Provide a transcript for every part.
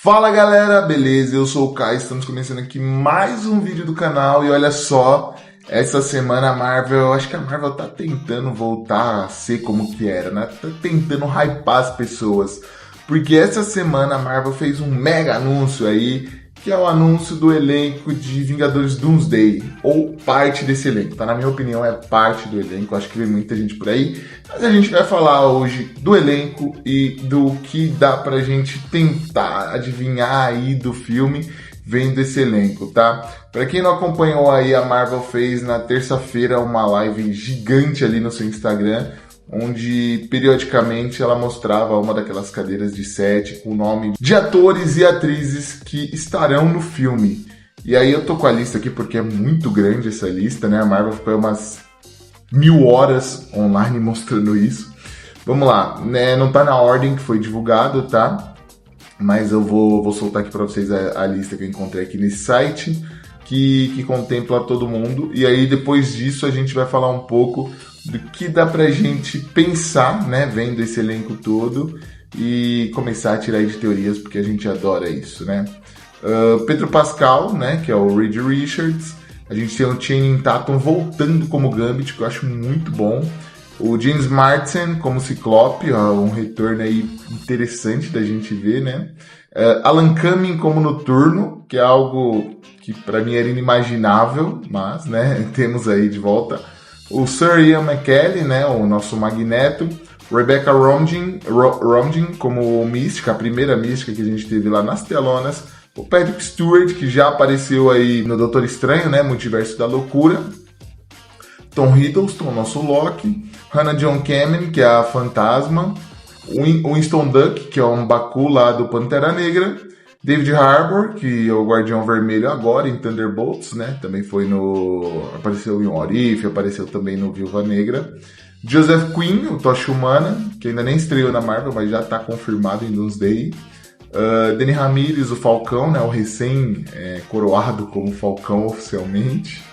Fala galera, beleza? Eu sou o Kai, estamos começando aqui mais um vídeo do canal e olha só, essa semana a Marvel, eu acho que a Marvel tá tentando voltar a ser como que era, né? Tá tentando hypar as pessoas, porque essa semana a Marvel fez um mega anúncio aí, que é o anúncio do elenco de Vingadores Doomsday, ou parte desse elenco, tá? Na minha opinião é parte do elenco, acho que vem muita gente por aí, mas a gente vai falar hoje do elenco e do que dá pra gente tentar adivinhar aí do filme vendo esse elenco, tá? Pra quem não acompanhou aí, a Marvel fez na terça-feira uma live gigante ali no seu Instagram, onde periodicamente ela mostrava uma daquelas cadeiras de set com o nome de atores e atrizes que estarão no filme. E aí eu tô com a lista aqui porque é muito grande essa lista, né? A Marvel ficou umas 1000 horas online mostrando isso. Vamos lá, né? Não tá na ordem que foi divulgado, tá? Mas eu vou soltar aqui para vocês a lista que eu encontrei aqui nesse site, que contempla todo mundo. E aí depois disso a gente vai falar um pouco do que dá pra gente pensar, né, vendo esse elenco todo e começar a tirar de teorias, porque a gente adora isso, né? Pedro Pascal, né, que é o Reed Richards. A gente tem o Channing Tatum voltando como Gambit, que eu acho muito bom. O James Marsden como Ciclope, um retorno aí interessante da gente ver, né? Alan Cumming como Noturno, que é algo que pra mim era inimaginável, mas, né, temos aí de volta. O Sir Ian McKellen, né, o nosso Magneto. Rebecca Romijn como Mística, a primeira Mística que a gente teve lá nas telonas. O Patrick Stewart, que já apareceu aí no Doutor Estranho, né, Multiverso da Loucura. Tom Hiddleston, nosso Loki. Hannah John Kamen, que é a Fantasma. Winston Duck, que é um Baku lá do Pantera Negra. David Harbour, que é o Guardião Vermelho agora em Thunderbolts, né? Também apareceu em What If, apareceu também no Viúva Negra. Joseph Quinn, o Tocha Humana, que ainda nem estreou na Marvel, mas já está confirmado em Doomsday. Danny Ramirez, o Falcão, né? O recém-coroado como Falcão oficialmente.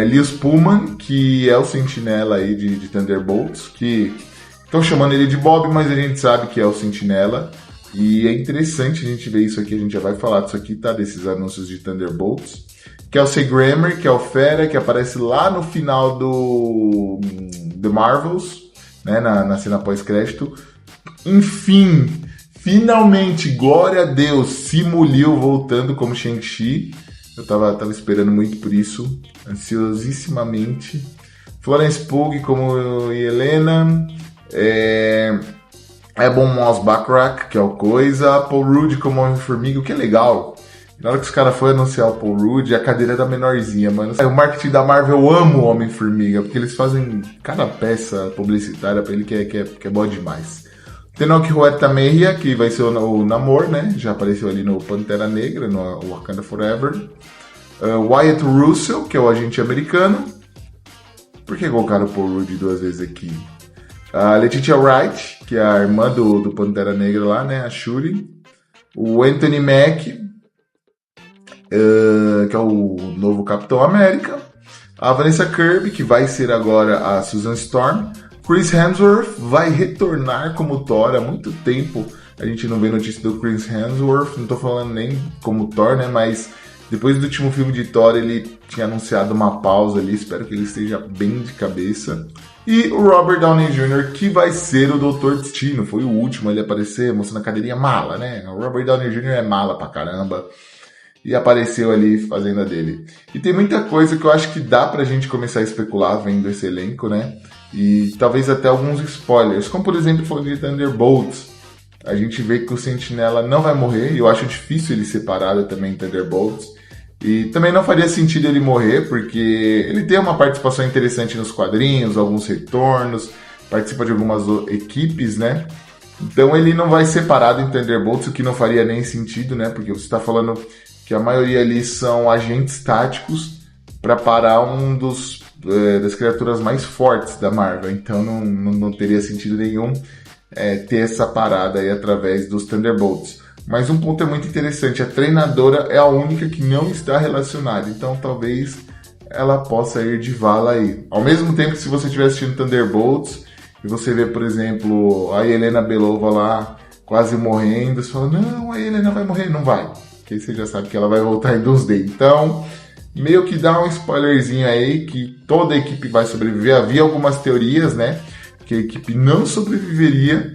Lius Pullman, que é o Sentinela aí de Thunderbolts, que estão chamando ele de Bob, mas a gente sabe que é o Sentinela. E é interessante a gente ver isso aqui, a gente já vai falar disso aqui, tá? Desses anúncios de Thunderbolts. Kelsey Grammer, que é o Fera, que aparece lá no final do The Marvels, né? Na cena pós-crédito. Enfim, finalmente, glória a Deus, Simu Liu voltando como Shang-Chi. Eu tava esperando muito por isso, ansiosissimamente. Florence Pugh como Helena. Ebon Moss-Backrack, que é o Coisa. Paul Rudd como Homem-Formiga, o que é legal. Na hora que os caras foram anunciar o Paul Rudd, a cadeira era menorzinha, mano. O marketing da Marvel, eu amo o Homem-Formiga, porque eles fazem cada peça publicitária pra ele que é boa demais. Tenoch Huerta Mejia, que vai ser o Namor, né? Já apareceu ali no Pantera Negra, no Wakanda Forever. Wyatt Russell, que é o agente americano. Por que colocaram o Paul Rudd duas vezes aqui? A Letitia Wright, que é a irmã do Pantera Negra lá, né? A Shuri. O Anthony Mack, que é o novo Capitão América. A Vanessa Kirby, que vai ser agora a Susan Storm. Chris Hemsworth vai retornar como Thor. Há muito tempo a gente não vê notícia do Chris Hemsworth. Não tô falando nem como Thor, né? Mas depois do último filme de Thor, ele tinha anunciado uma pausa ali. Espero que ele esteja bem de cabeça. E o Robert Downey Jr., que vai ser o Doutor Destino. Foi o último a ele aparecer, mostrando a cadeirinha mala, né? O Robert Downey Jr. é mala pra caramba. E apareceu ali fazendo a dele. E tem muita coisa que eu acho que dá pra gente começar a especular vendo esse elenco, né? E talvez até alguns spoilers. Como, por exemplo, falando de Thunderbolts. A gente vê que o Sentinela não vai morrer. E eu acho difícil ele ser parado também em Thunderbolts. E também não faria sentido ele morrer, porque ele tem uma participação interessante nos quadrinhos, alguns retornos, participa de algumas equipes, né? Então ele não vai ser parado em Thunderbolts, o que não faria nem sentido, né? Porque você está falando que a maioria ali são agentes táticos para parar das criaturas mais fortes da Marvel. Então não teria sentido nenhum ter essa parada aí através dos Thunderbolts. Mas um ponto é muito interessante, a treinadora é a única que não está relacionada, então talvez ela possa ir de vala aí. Ao mesmo tempo que se você estiver assistindo Thunderbolts e você vê, por exemplo, a Helena Belova lá quase morrendo, você fala, não, a Helena vai morrer, não vai. Porque aí você já sabe que ela vai voltar em Doomsday. Então, meio que dá um spoilerzinho aí que toda a equipe vai sobreviver. Havia algumas teorias, né, que a equipe não sobreviveria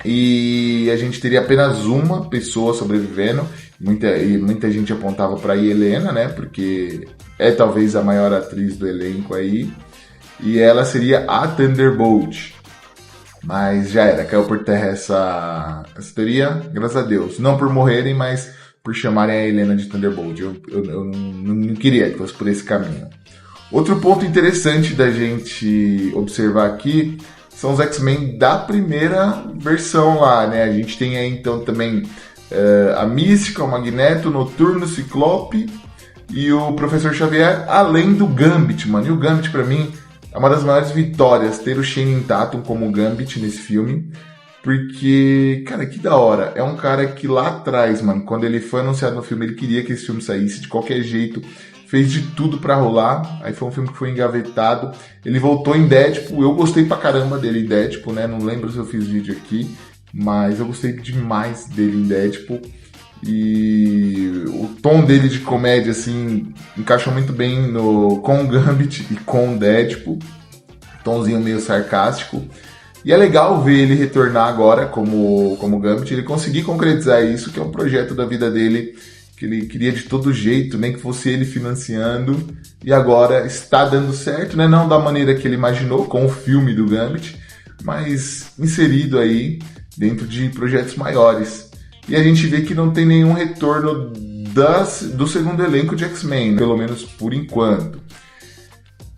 e a gente teria apenas uma pessoa sobrevivendo. Muita gente apontava para Helena, né, porque é talvez a maior atriz do elenco aí. E ela seria a Thunderbolt. Mas já era, caiu por terra essa teoria, graças a Deus. Não por morrerem, mas por chamarem a Helena de Thunderbolt. Eu não queria que fosse por esse caminho. Outro ponto interessante da gente observar aqui são os X-Men da primeira versão lá, né? A gente tem aí então também a Mística, o Magneto, o Noturno, o Ciclope e o Professor Xavier, além do Gambit, mano. E o Gambit, pra mim, é uma das maiores vitórias ter o Channing Tatum como Gambit nesse filme. Porque, cara, que da hora. É um cara que lá atrás, mano, quando ele foi anunciado no filme, ele queria que esse filme saísse de qualquer jeito. Fez de tudo pra rolar. Aí foi um filme que foi engavetado. Ele voltou em Deadpool. Eu gostei pra caramba dele em Deadpool, né? Não lembro se eu fiz vídeo aqui. Mas eu gostei demais dele em Deadpool. E o tom dele de comédia, assim, encaixou muito bem com o Gambit e com o Deadpool. Tomzinho meio sarcástico. E é legal ver ele retornar agora como Gambit, ele conseguir concretizar isso, que é um projeto da vida dele, que ele queria de todo jeito, nem que fosse ele financiando, e agora está dando certo, né? Não da maneira que ele imaginou, com o filme do Gambit, mas inserido aí dentro de projetos maiores. E a gente vê que não tem nenhum retorno do segundo elenco de X-Men, né? Pelo menos por enquanto.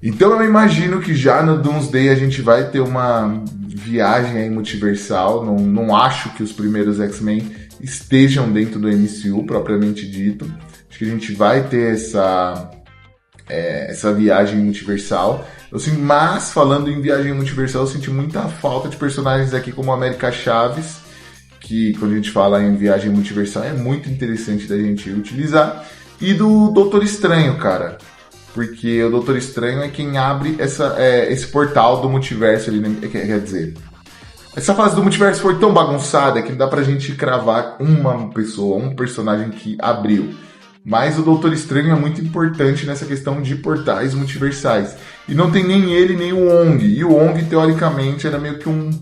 Então eu imagino que já no Doomsday a gente vai ter uma viagem aí multiversal. Não acho que os primeiros X-Men estejam dentro do MCU, propriamente dito. Acho que a gente vai ter essa viagem multiversal. Mas falando em viagem multiversal, eu senti muita falta de personagens aqui como a América Chaves, que quando a gente fala em viagem multiversal é muito interessante da gente utilizar. E do Doutor Estranho, cara. Porque o Doutor Estranho é quem abre esse portal do multiverso ali, né? Quer dizer, essa fase do multiverso foi tão bagunçada que não dá pra gente cravar uma pessoa, um personagem que abriu. Mas o Doutor Estranho é muito importante nessa questão de portais multiversais. E não tem nem ele, nem o Wong. E o Wong, teoricamente, era meio que um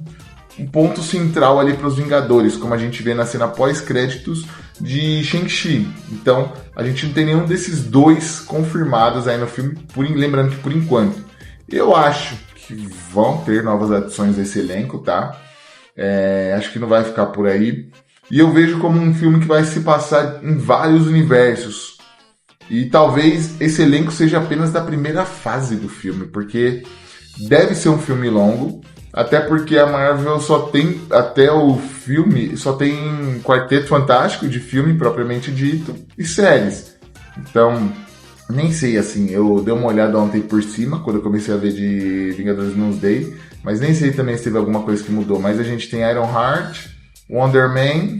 ponto central ali para os Vingadores, como a gente vê na cena pós-créditos de Shang-Chi. Então, a gente não tem nenhum desses dois confirmados aí no filme, lembrando que por enquanto. Eu acho que vão ter novas adições a esse elenco, tá? Acho que não vai ficar por aí. E eu vejo como um filme que vai se passar em vários universos. E talvez esse elenco seja apenas da primeira fase do filme, porque deve ser um filme longo. Até porque a Marvel só tem, até o filme, só tem Quarteto Fantástico de filme propriamente dito e séries. Então, nem sei, assim, eu dei uma olhada ontem por cima, quando eu comecei a ver de Vingadores Doomsday, mas nem sei também se teve alguma coisa que mudou. Mas a gente tem Ironheart, Wonder Man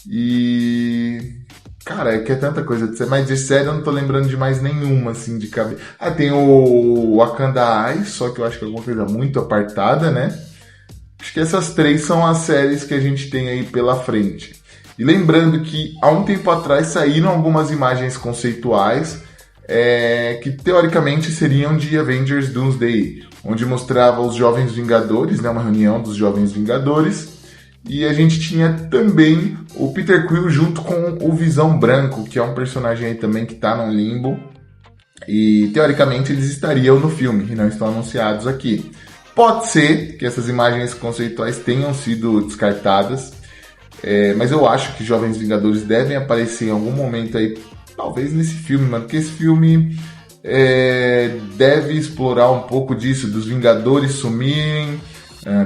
e... Cara, é que é tanta coisa de série, mas de série eu não tô lembrando de mais nenhuma, assim, de cabeça. Tem o Wakanda Eye, só que eu acho que é alguma coisa muito apartada, né? Acho que essas três são as séries que a gente tem aí pela frente. E lembrando que há um tempo atrás saíram algumas imagens conceituais que teoricamente seriam de Avengers Doomsday, onde mostrava os Jovens Vingadores, né? Uma reunião dos Jovens Vingadores. E a gente tinha também o Peter Quill junto com o Visão Branco, que é um personagem aí também que tá no limbo. E teoricamente eles estariam no filme, e não estão anunciados aqui. Pode ser que essas imagens conceituais tenham sido descartadas, mas eu acho que Jovens Vingadores devem aparecer em algum momento aí, talvez nesse filme, mano, porque esse filme deve explorar um pouco disso, dos Vingadores sumirem,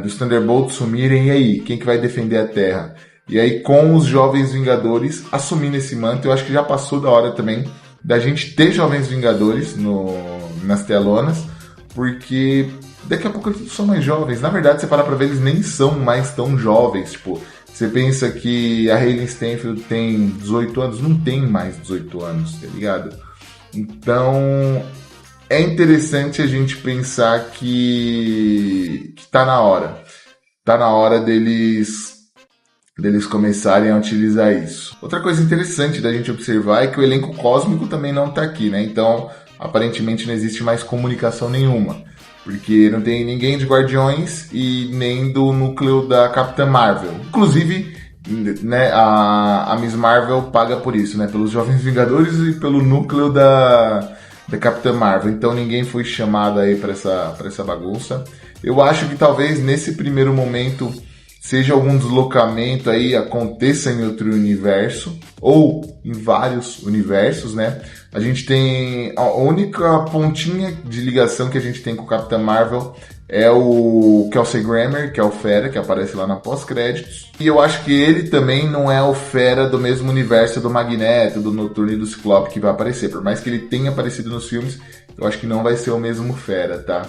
dos Thunderbolts sumirem, e aí, quem que vai defender a Terra? E aí, com os Jovens Vingadores assumindo esse manto, eu acho que já passou da hora também da gente ter Jovens Vingadores nas telonas, porque daqui a pouco eles são mais jovens. Na verdade, você parar pra ver, eles nem são mais tão jovens. Tipo, você pensa que a Hailey Steinfeld tem 18 anos, não tem mais 18 anos, tá ligado? Então, é interessante a gente pensar que tá na hora. Tá na hora deles deles começarem a utilizar isso. Outra coisa interessante da gente observar é que o elenco cósmico também não tá aqui, né? Então, aparentemente não existe mais comunicação nenhuma. Porque não tem ninguém de Guardiões e nem do núcleo da Capitã Marvel. Inclusive, né, a Miss Marvel paga por isso, né? Pelos Jovens Vingadores e pelo núcleo da Capitã Marvel. Então ninguém foi chamado aí para essa bagunça. Eu acho que talvez nesse primeiro momento seja algum deslocamento aí, aconteça em outro universo, ou em vários universos, né? A gente tem a única pontinha de ligação que a gente tem com o Capitão Marvel é o Kelsey Grammer, que é o Fera, que aparece lá na pós-créditos. E eu acho que ele também não é o Fera do mesmo universo do Magneto, do Noturno e do Ciclope que vai aparecer. Por mais que ele tenha aparecido nos filmes, eu acho que não vai ser o mesmo Fera, tá?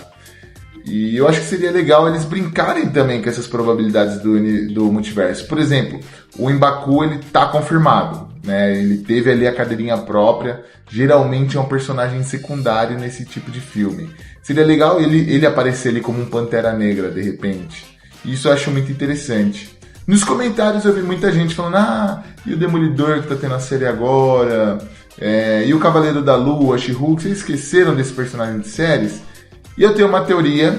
E eu acho que seria legal eles brincarem também com essas probabilidades do multiverso. Por exemplo, o M'Baku, ele tá confirmado, né? Ele teve ali a cadeirinha própria. Geralmente é um personagem secundário nesse tipo de filme. Seria legal ele aparecer ali como um Pantera Negra, de repente. Isso eu acho muito interessante. Nos comentários eu vi muita gente falando, e o Demolidor que tá tendo a série agora? E o Cavaleiro da Lua, She-Hulk, vocês esqueceram desse personagem de séries? E eu tenho uma teoria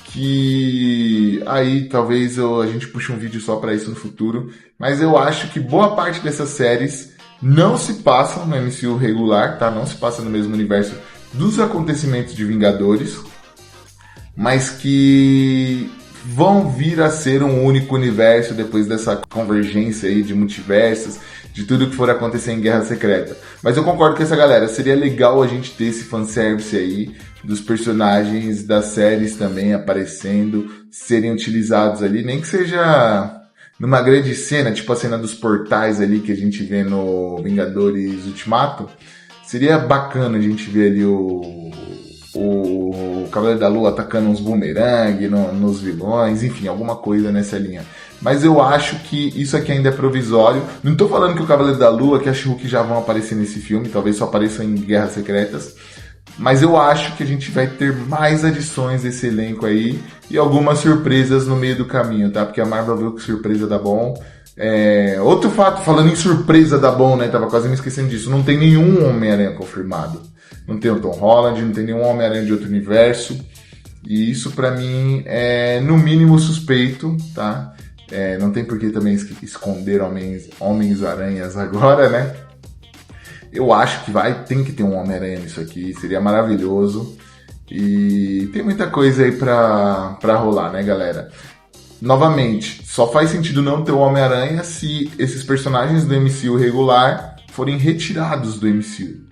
que aí talvez a gente puxe um vídeo só para isso no futuro, mas eu acho que boa parte dessas séries não se passam no MCU regular, tá? Não se passa no mesmo universo dos acontecimentos de Vingadores, mas que vão vir a ser um único universo depois dessa convergência aí de multiversos, de tudo que for acontecer em Guerra Secreta. Mas eu concordo com essa galera, seria legal a gente ter esse fanservice aí, dos personagens das séries também aparecendo, serem utilizados ali, nem que seja numa grande cena, tipo a cena dos portais ali que a gente vê no Vingadores Ultimato. Seria bacana a gente ver ali o Cavaleiro da Lua atacando uns boomerang nos vilões, enfim, alguma coisa nessa linha. Mas eu acho que isso aqui ainda é provisório. Não tô falando que o Cavaleiro da Lua, que a She-Hulk já vão aparecer nesse filme, talvez só apareçam em Guerras Secretas. Mas eu acho que a gente vai ter mais adições desse elenco aí e algumas surpresas no meio do caminho, tá? Porque a Marvel viu que surpresa dá bom. Outro fato, falando em surpresa dá bom, né? Tava quase me esquecendo disso. Não tem nenhum Homem-Aranha confirmado. Não tem o Tom Holland, não tem nenhum Homem-Aranha de outro universo. E isso pra mim é no mínimo suspeito, tá? Não tem por que também esconder Homens-Aranhas agora, né? Eu acho que tem que ter um Homem-Aranha nisso aqui, seria maravilhoso. E tem muita coisa aí pra rolar, né, galera? Novamente, só faz sentido não ter o Homem-Aranha se esses personagens do MCU regular forem retirados do MCU.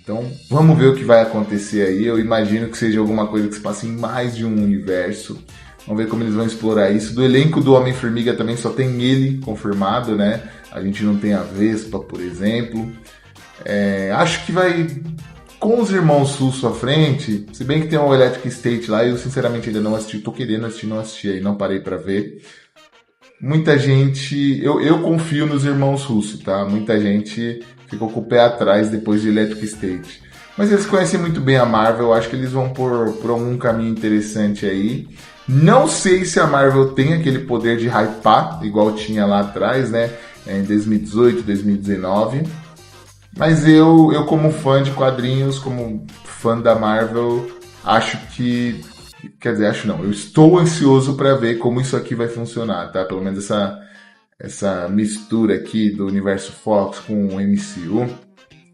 Então, vamos ver o que vai acontecer aí. Eu imagino que seja alguma coisa que se passe em mais de um universo. Vamos ver como eles vão explorar isso. Do elenco do Homem-Formiga também só tem ele confirmado, né? A gente não tem a Vespa, por exemplo. Acho que vai, com os irmãos Russo à frente, se bem que tem o Electric State lá, eu sinceramente ainda não assisti, tô querendo assistir, não assisti aí, não parei pra ver. Muita gente, eu confio nos irmãos Russo, tá? Muita gente ficou com o pé atrás depois de Electric State. Mas eles conhecem muito bem a Marvel, acho que eles vão por algum caminho interessante aí. Não sei se a Marvel tem aquele poder de hypar, igual tinha lá atrás, né? Em 2018, 2019. Mas eu como fã de quadrinhos, como fã da Marvel, acho que... Quer dizer, acho não. Eu estou ansioso para ver como isso aqui vai funcionar, tá? Pelo menos essa mistura aqui do universo Fox com o MCU.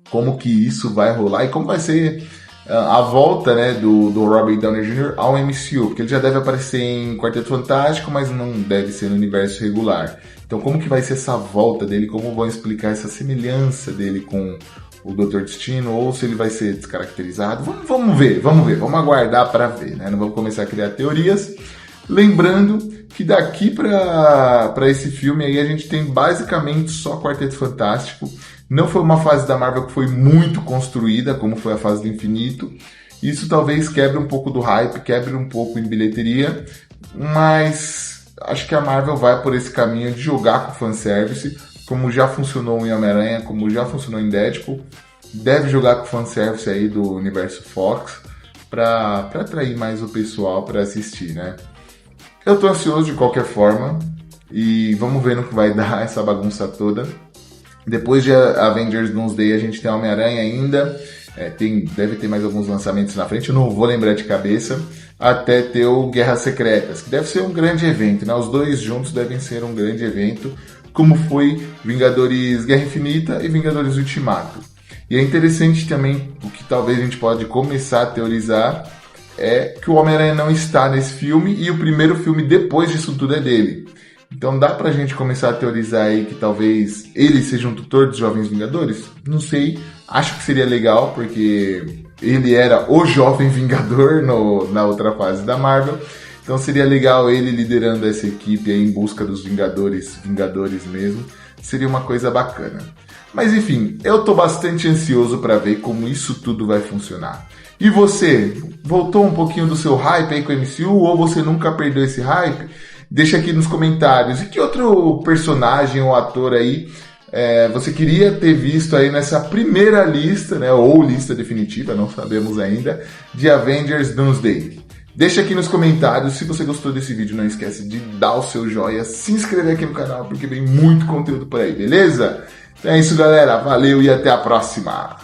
Como que isso vai rolar e como vai ser a volta, né, do Robert Downey Jr. ao MCU. Porque ele já deve aparecer em Quarteto Fantástico, mas não deve ser no universo regular. Então como que vai ser essa volta dele? Como vão explicar essa semelhança dele com o Dr. Destino? Ou se ele vai ser descaracterizado? Vamos ver. Vamos aguardar para ver, né? Não vamos começar a criar teorias. Lembrando que daqui para esse filme aí a gente tem basicamente só Quarteto Fantástico. Não foi uma fase da Marvel que foi muito construída, como foi a fase do infinito. Isso talvez quebre um pouco do hype, quebre um pouco em bilheteria, mas acho que a Marvel vai por esse caminho de jogar com fanservice, como já funcionou em Homem-Aranha, como já funcionou em Deadpool. Deve jogar com fanservice aí do universo Fox para atrair mais o pessoal para assistir, né? Eu tô ansioso de qualquer forma. E vamos ver no que vai dar essa bagunça toda. Depois de Avengers Doomsday a gente tem Homem-Aranha ainda. Deve ter mais alguns lançamentos na frente, eu não vou lembrar de cabeça. Até ter o Guerras Secretas, que deve ser um grande evento, né? Os dois juntos devem ser um grande evento, como foi Vingadores Guerra Infinita e Vingadores Ultimato. E é interessante também, o que talvez a gente pode começar a teorizar, é que o Homem-Aranha não está nesse filme e o primeiro filme depois disso tudo é dele. Então dá pra gente começar a teorizar aí que talvez ele seja um tutor dos Jovens Vingadores? Não sei, acho que seria legal, porque ele era o Jovem Vingador na outra fase da Marvel. Então seria legal ele liderando essa equipe aí em busca dos Vingadores mesmo. Seria uma coisa bacana. Mas enfim, eu tô bastante ansioso para ver como isso tudo vai funcionar. E você, voltou um pouquinho do seu hype aí com o MCU ou você nunca perdeu esse hype? Deixa aqui nos comentários. E que outro personagem ou ator aí você queria ter visto aí nessa primeira lista, né, ou lista definitiva, não sabemos ainda, de Avengers Doomsday? Deixa aqui nos comentários. Se você gostou desse vídeo, não esquece de dar o seu joinha, se inscrever aqui no canal, porque vem muito conteúdo por aí, beleza? Então é isso, galera. Valeu e até a próxima!